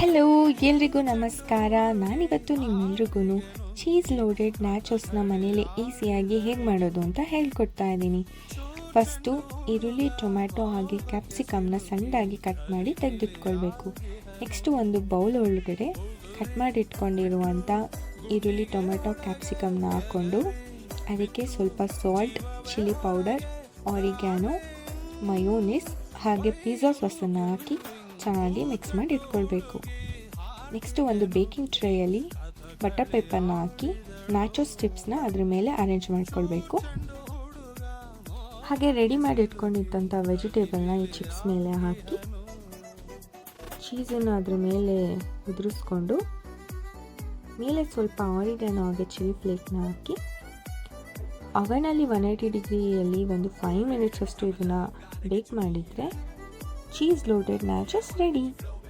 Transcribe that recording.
Hello, ಎಲ್ರಿಗೂ ನಮಸ್ಕಾರ. ನಾನಿವತ್ತು ನಿಮ್ಮೆಲ್ರಿಗೂ ಚೀಸ್ ಲೋಡೆಡ್ ನ್ಯಾಚೋಸ್ನ ಮನೇಲಿ ಈಸಿಯಾಗಿ ಹೇಗೆ ಮಾಡೋದು ಅಂತ ಹೇಳ್ಕೊಡ್ತಾ ಇದ್ದೀನಿ. ಫಸ್ಟು ಈರುಳ್ಳಿ, ಟೊಮ್ಯಾಟೊ ಹಾಗೆ ಕ್ಯಾಪ್ಸಿಕಮ್ನ ಸಣ್ಣದಾಗಿ ಕಟ್ ಮಾಡಿ ತೆಗೆದಿಟ್ಕೊಳ್ಬೇಕು. ನೆಕ್ಸ್ಟು ಒಂದು ಬೌಲ್ ಒಳಗಡೆ ಕಟ್ ಮಾಡಿ ಇಟ್ಕೊಂಡಿರುವಂಥ ಈರುಳ್ಳಿ, ಟೊಮ್ಯಾಟೊ, ಕ್ಯಾಪ್ಸಿಕಮ್ನ ಹಾಕ್ಕೊಂಡು ಅದಕ್ಕೆ ಸ್ವಲ್ಪ ಸಾಲ್ಟ್, ಚಿಲ್ಲಿ ಪೌಡರ್, ಆರಿಗ್ಯಾನೋ, ಮಯೋನೀಸ್ ಹಾಗೆ ಪಿಜ್ಜಾ ಸಾಸನ್ನು ಹಾಕಿ ಚೆನ್ನಾಗಿ ಮಿಕ್ಸ್ ಮಾಡಿ ಇಟ್ಕೊಳ್ಬೇಕು. ನೆಕ್ಸ್ಟು ಒಂದು ಬೇಕಿಂಗ್ ಟ್ರೇಯಲ್ಲಿ ಬಟರ್ ಪೇಪರ್ನ ಹಾಕಿ ನ್ಯಾಚೋಸ್ ಚಿಪ್ಸ್ನ ಅದ್ರ ಮೇಲೆ ಅರೇಂಜ್ ಮಾಡ್ಕೊಳ್ಬೇಕು. ಹಾಗೆ ರೆಡಿ ಮಾಡಿ ಇಟ್ಕೊಂಡಿದ್ದಂಥ ವೆಜಿಟೇಬಲ್ನ ಈ ಚಿಪ್ಸ್ ಮೇಲೆ ಹಾಕಿ ಚೀಸನ್ನು ಅದ್ರ ಮೇಲೆ ಉದುರಿಸ್ಕೊಂಡು ಮೇಲೆ ಸ್ವಲ್ಪ ಆರಿಗ್ಯಾನೋ ಹಾಗೆ ಚಿಲ್ಲಿ ಫ್ಲೇಕ್ನ ಹಾಕಿ ಅವನಲ್ಲಿ 180 ಡಿಗ್ರಿಯಲ್ಲಿ ಒಂದು 5 ಮಿನಿಟ್ಸ್ ಅಷ್ಟು ಇದನ್ನು ಬೇಕ್ ಮಾಡಿದರೆ ಚೀಸ್ ಲೋಡೆಡ್ ನ್ಯಾಚೋಸ್ ರೆಡಿ.